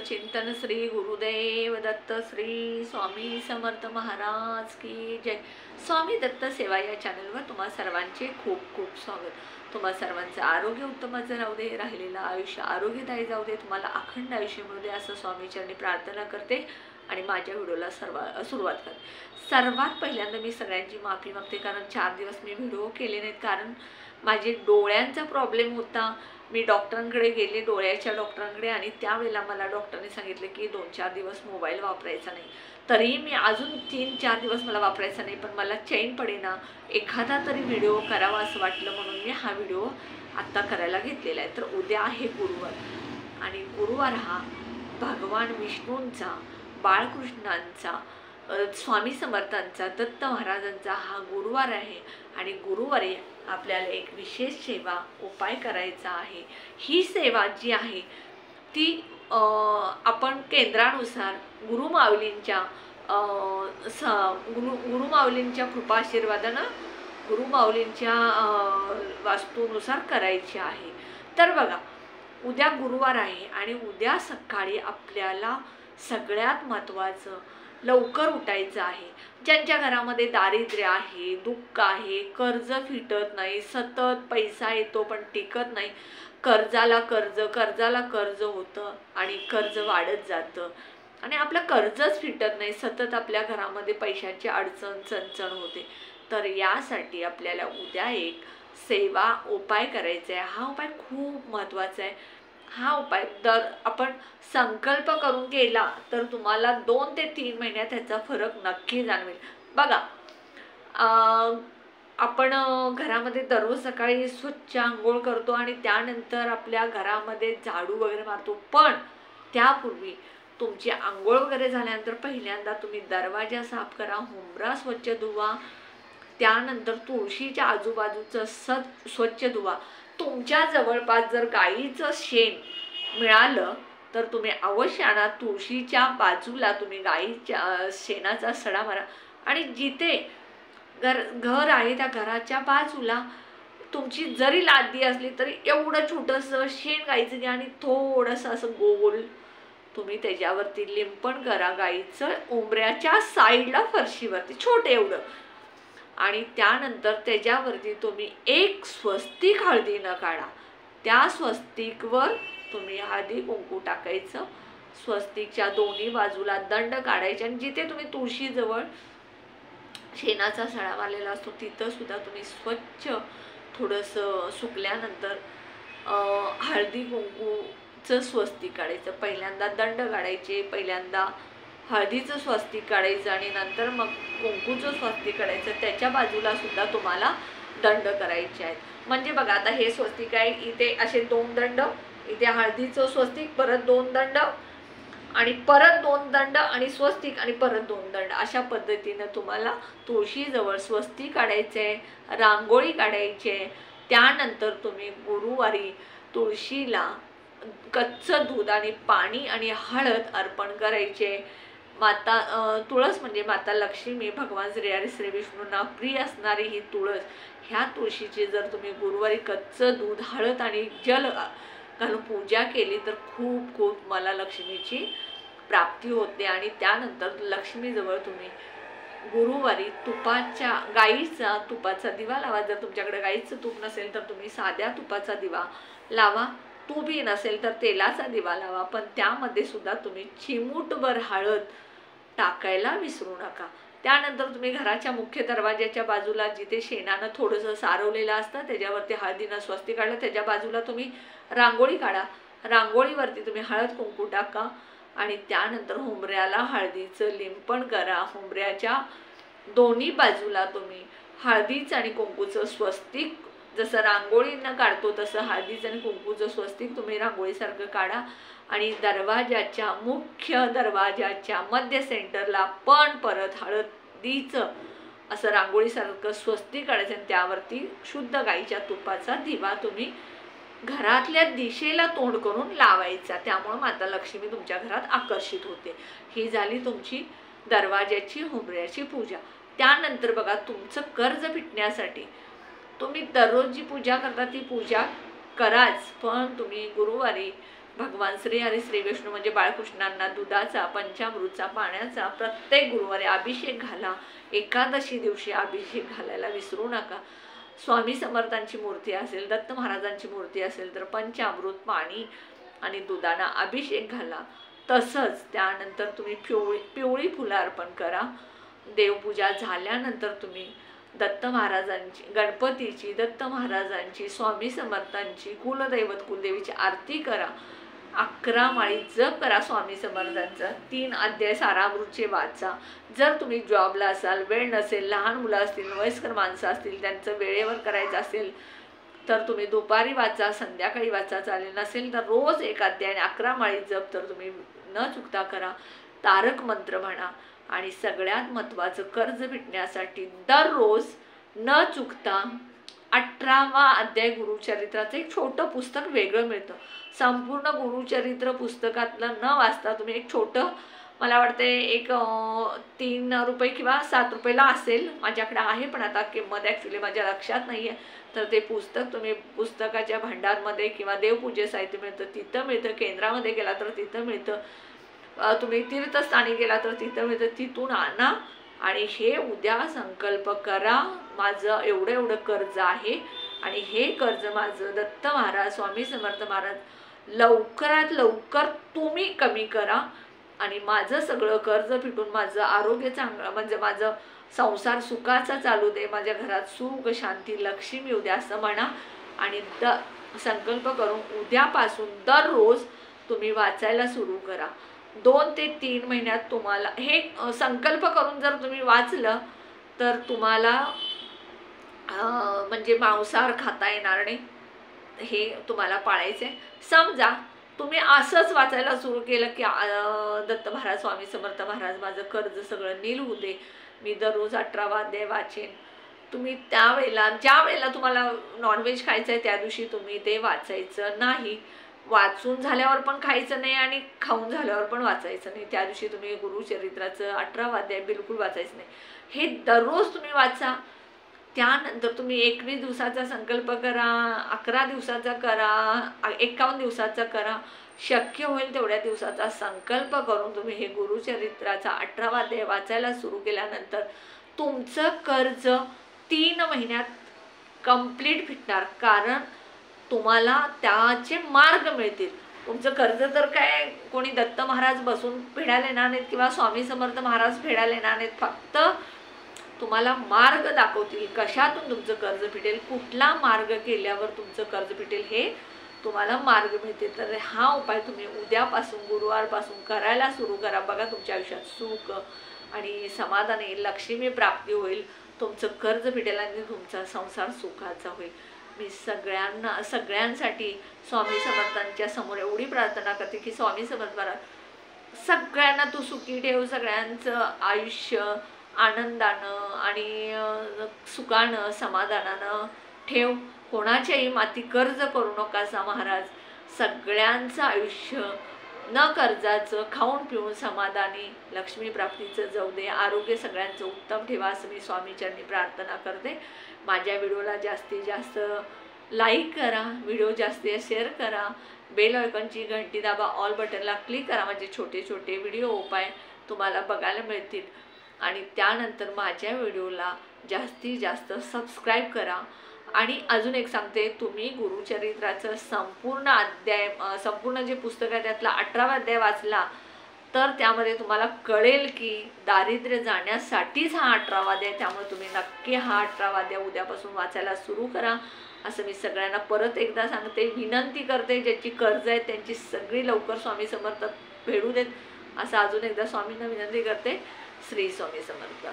चिंतन श्री गुरुदेव दत्त श्री स्वामी समर्थ महाराज की जय। स्वामी दत्त सेवा या चॅनलवर तुम्हा सर्वांचे खूप खूप स्वागत। तुम्हा सर्वांचं आरोग्य उत्तमच राहू दे, राहिलेलं आयुष्य आरोग्यदायी जाऊ दे, तुम्हाला अखंड आयुष्य मिळू दे असं स्वामीचरणी प्रार्थना करते आणि माझ्या व्हिडिओला सुरुवात करते। सर्वात पहिल्यांदा मी सगळ्यांची माफी मागते, कारण 4 दिवस मी व्हिडिओ केले नाहीत, कारण माझे डोळ्यांचा प्रॉब्लेम होता। मी डॉक्टरांकडे गेले, डोळ्याच्या डॉक्टरांकडे, आणि त्यावेळेला मला डॉक्टरने सांगितले की 2-4 दिवस मोबाईल वापरायचा नाही। तरीही मी अजून 3-4 दिवस मला वापरायचा नाही, पण मला चैन पडेना, एखादा तरी व्हिडिओ करावा असं वाटलं, म्हणून मी हा व्हिडिओ आत्ता करायला घेतलेला आहे। तर उद्या आहे गुरुवार, आणि गुरुवार हा भगवान विष्णूंचा, बाळकृष्णांचा, स्वामी समर्थांचा, दत्त महाराजांचा हा गुरुवार आहे। आणि गुरुवारी आपल्याला एक विशेष सेवा उपाय करायचा आहे। ही सेवा जी आहे ती आपण केंद्रानुसार गुरुमाऊलींच्या गुरुमाऊलींच्या कृपा आशीर्वादानं गुरुमाऊलींच्या वास्तूनुसार करायची आहे। तर बघा, उद्या गुरुवार आहे आणि उद्या सकाळी आपल्याला सगळ्यात महत्त्वाचं लवकर उठायचं आहे। ज्यांच्या घरामध्ये दारिद्र्य आहे, दुःख आहे, कर्ज फिटत नाही, सतत पैसा येतो पण टिकत नाही, कर्जाला कर्ज होतं आणि कर्ज वाढत जातं, आणि आपलं कर्जच फिटत नाही, सतत आपल्या घरामध्ये पैशाची अडचण चणचण होते, तर यासाठी आपल्याला उद्या एक सेवा उपाय करायचा आहे। हा उपाय खूप महत्त्वाचा आहे। हा उपाय जर आपण संकल्प करून केला तर तुम्हाला 2 ते 3 महिन्यात ह्याचा फरक नक्की जाणवेल। बघा, आपण घरामध्ये दररोज सकाळी स्वच्छ आंघोळ करतो आणि त्यानंतर आपल्या घरामध्ये झाडू वगैरे मारतो, पण त्यापूर्वी तुमची आंघोळ वगैरे झाल्यानंतर पहिल्यांदा तुम्ही दरवाजा साफ करा, हुंबरा स्वच्छ धुवा, त्यानंतर तुळशीच्या आजूबाजूचं स्वच्छ धुवा। तुमच्या जवळपास जर गाईचं शेण मिळालं तर तुम्ही अवश्य आणा, तुळशीच्या बाजूला तुम्ही गाईच्या शेणाचा सडा मारा, आणि जिथे घर आहे त्या घराच्या बाजूला तुमची जरी लादी असली तरी एवढं छोटंसं शेण गाईचं घ्या आणि थोडंसं असं गोल तुम्ही त्याच्यावरती लिंपण करा, गाईचं उंबऱ्याच्या साईडला फरशीवरती छोटे एवढं, आणि त्यानंतर त्याच्यावरती तुम्ही एक स्वस्तिक हळदीनं काढा, त्या स्वस्तिकवर तुम्ही हळदी कुंकू टाकायचं, स्वस्तिकच्या दोन्ही बाजूला दंड काढायचे, आणि जिथे तुम्ही तुळशीजवळ शेणाचा सडा मारलेला असतो तिथं सुद्धा तुम्ही स्वच्छ थोडंसं सुकल्यानंतर हळदी कुंकूचं स्वस्तिक काढायचं। पहिल्यांदा दंड काढायचे, पहिल्यांदा हळदीचं स्वस्तिक काढायचं आणि नंतर मग कुंकूचं स्वस्तिक काढायचं, त्याच्या बाजूला सुद्धा तुम्हाला दंड करायचे आहेत। म्हणजे बघा, आता हे स्वस्तिक आहे, इथे असे 2 दंड, इथे हळदीचं स्वस्तिक, परत 2 दंड, आणि परत 2 दंड, आणि स्वस्तिक, आणि परत 2 दंड, अशा पद्धतीनं तुम्हाला तुळशीजवळ स्वस्तिक काढायचे, रांगोळी काढायची। त्यानंतर तुम्ही गुरुवारी तुळशीला कच्चं दूध आणि पाणी आणि हळद अर्पण करायचे। तुळस म्हणजे माता लक्ष्मी, भगवान श्री हरी श्री विष्णूंना प्रिय असणारी ही तुळस, ह्या तुळशीची जर तुम्ही गुरुवारी कच्चं दूध, हळद आणि जल घालून पूजा केली तर खूप खूप मला लक्ष्मीची प्राप्ती होते। आणि त्यानंतर लक्ष्मीजवळ तुम्ही गुरुवारी गाईचा तुपाचा दिवा लावा। जर तुमच्याकडे गाईचं तूप नसेल तर तुम्ही साध्या तुपाचा दिवा लावा, तूपही नसेल तर तेलाचा दिवा लावा, पण त्यामध्ये सुद्धा तुम्ही चिमूटभर हळद टाकायला विसरू नका। त्यानंतर तुम्ही घराच्या मुख्य दरवाजाच्या बाजूला जिथे शेणानं थोडंसं सारवलेलं असतं त्याच्यावरती हळदीनं स्वस्तिक काढलं, त्याच्या बाजूला तुम्ही रांगोळी काढा, रांगोळीवरती तुम्ही हळद कुंकू टाका, आणि त्यानंतर हुंबऱ्याला हळदीचं लिंपण करा। हुंबऱ्याच्या दोन्ही बाजूला तुम्ही हळदीचं आणि कुंकूचं स्वस्तिक, जसं रांगोळीनं काढतो तसं हळदीचं आणि कुंकूचं स्वस्तिक तुम्ही रांगोळीसारखं काढा, आणि मुख्य दरवाजाच्या मध्य सेंटरला पण परत हळदीचं असं रांगोळीसारखं स्वस्तिक काढायचं, आणि त्यावरती शुद्ध गाईच्या तुपाचा दिवा तुम्ही घरातल्या दिशेला तोंड करून लावायचा, त्यामुळे माता लक्ष्मी तुमच्या घरात आकर्षित होते। ही झाली तुमची दरवाजाची हुंबऱ्याची पूजा। त्यानंतर बघा, तुमचं कर्ज फिटण्यासाठी तुम्ही दररोज जी पूजा करता ती पूजा कराच, पण तुम्ही गुरुवारी भगवान श्री हरी श्री विष्णू म्हणजे बाळकृष्णांना दुधाचा पंचामृतचा पाण्याचा प्रत्येक गुरुवारी अभिषेक घाला. एकादशी दिवशी अभिषेक घालायला विसरू नका. स्वामी समर्थांची मूर्ती असेल, दत्त महाराजांची मूर्ती असेल तर पंचामृत पाणी आणि दुधाना अभिषेक घाला. तसंच त्यानंतर तुम्ही पिवळी फुलं अर्पण करा. देवपूजा झाल्यानंतर तुम्ही दत्त महाराजांची, गणपतीची, दत्त महाराजांची, स्वामी समर्थांची, कुलदैवत कुलदेवीची आरती करा. 11 माळी जप करा स्वामी समर्थांचा. 3 अध्याय सारामृतचे वाचा. जर तुम्ही जॉबला असाल, वेळ नसेल, लहान मुलं असतील, वयस्कर माणसं असतील, त्यांचं वेळेवर करायचं असेल तर तुम्ही दुपारी वाचा, संध्याकाळी वाचा, चालेल. नसेल तर रोज 1 अध्याय आणि 11 माळी जप तर तुम्ही न चुकता करा. तारक मंत्र म्हणा. आणि सगळ्यात महत्त्वाचं, कर्ज भेटण्यासाठी दररोज न चुकता 18वा अध्याय गुरुचरित्राचं एक छोटं पुस्तक वेगळं मिळतं. संपूर्ण गुरुचरित्र पुस्तकातलं न वाचता तुम्ही एक छोटं, मला वाटते एक 3 रुपये किंवा 7 रुपयाला असेल, माझ्याकडे आहे पण आता किंमत ॲक्च्युली माझ्या लक्षात नाही आहे. तर ते पुस्तक तुम्ही पुस्तकाच्या भांडारमध्ये किंवा देवपूजे साहित्य मिळतं तिथं मिळतं. केंद्रामध्ये गेला तर तिथं मिळतं. तुम्ही तीर्थस्थानी गेला तर तिथं मिळतं. तिथून आणा आणि हे उद्या संकल्प करा, माझं एवढं कर्ज आहे आणि हे कर्ज माझं दत्त महाराज, स्वामी समर्थ महाराज लवकरात लवकर तुम्ही कमी करा आणि माझं सगळं कर्ज फिटून माझं आरोग्य चांगलं, म्हणजे माझं संसार सुखाचा चालू दे, माझ्या घरात सुख शांती लक्ष्मी येऊ द्या असं म्हणा. आणि संकल्प करून उद्यापासून दररोज तुम्ही वाचायला सुरू करा. 2 ते 3 महिन्यात तुम्हाला हे संकल्प करून जर तुम्ही वाचलं तर तुम्हाला म्हणजे मांसाहार खाता येणार नाही, हे तुम्हाला पाळायचं आहे. समजा तुम्ही असंच वाचायला सुरू केलं की दत्त महाराज, स्वामी समर्थ महाराज माझं कर्ज सगळं नील होऊ दे, मी दररोज 18वा अध्याय वाचेन. तुम्ही त्यावेळेला, ज्या वेळेला तुम्हाला नॉनव्हेज खायचं आहे त्या दिवशी तुम्ही ते वाचायचं नाही. वाचून झाल्यावर पण खायचं नाही आणि खाऊन झाल्यावर पण वाचायचं नाही. त्या दिवशी तुम्ही गुरुचरित्राचं 18वा अध्याय बिलकुल वाचायचं नाही. हे दररोज तुम्ही वाचा. त्यानंतर तुम्ही 21 दिवसाचा संकल्प करा, 11 दिवसाचा करा, 51 दिवसाचा करा. शक्य होईल तेवढ्या दिवसाचा संकल्प करून तुम्ही हे गुरुचरित्राचा 18वा अध्याय वाचायला सुरू केल्यानंतर तुमचं कर्ज 3 महिन्यात कंप्लीट फिटणार. कारण तुम्हाला त्याचे मार्ग मिळतील. तुमचं कर्ज तर काय कोणी दत्त महाराज बसून फेडायला येणार नाहीत किंवा स्वामी समर्थ महाराज फेडायला येणार नाहीत. फक्त तुम्हाला मार्ग दाखवतील कशातून तुमचं कर्ज फिटेल, कुठला मार्ग केल्यावर तुमचं कर्ज फिटेल हे तुम्हाला मार्ग मिळतील. तर हा उपाय तुम्ही उद्यापासून, गुरुवारपासून करायला सुरू करा. बघा तुमच्या आयुष्यात सुख आणि समाधान येईल, लक्ष्मी प्राप्ती होईल, तुमचं कर्ज फिटेल आणि तुमचा संसार सुखाचा होईल. मी सगळ्यांसाठी स्वामी समर्थांच्या समोर एवढी प्रार्थना करते की स्वामी समर्थ महाराज सगळ्यांना तू सुखी ठेव, सगळ्यांचं आयुष्य आनंदानं आणि सुखानं समाधानानं ठेव. कोणाच्याही माती कर्ज करू नकासा महाराज. सगळ्यांचं आयुष्य न कर्जाचं, खाऊन पिऊन समाधानी, लक्ष्मी प्राप्तीचं जाऊ दे. आरोग्य सगळ्यांचं उत्तम ठेवा असं मी स्वामीचरणी प्रार्थना करते. माझ्या व्हिडिओला जास्तीत जास्त लाईक करा, व्हिडिओ जास्तीत शेअर करा, बेल आयकॉनची घंटी दाबा, ऑल बटनला क्लिक करा. माझे छोटे छोटे व्हिडिओ उपाय तुम्हाला बघायला मिळतील. आणि त्यानंतर माझ्या व्हिडिओला जास्तीत जास्त सबस्क्राईब करा. आणि अजून एक सांगते, तुम्ही गुरुचरित्राचं संपूर्ण जे पुस्तक आहे त्यातला 18वा अध्याय वाचला तर त्यामध्ये तुम्हाला कळेल की दारिद्र्य जाण्यासाठीच हा 18वा अध्याय. त्यामुळे तुम्ही नक्की हा 18वा अध्याय उद्यापासून वाचायला सुरू करा असं मी सगळ्यांना परत एकदा सांगते, विनंती करते. ज्याची कर्ज आहेत त्यांची सगळी लवकर स्वामी समर्थ फेडू देत असं अजून एकदा स्वामींना विनंती करते. श्री स्वामी समर्थ.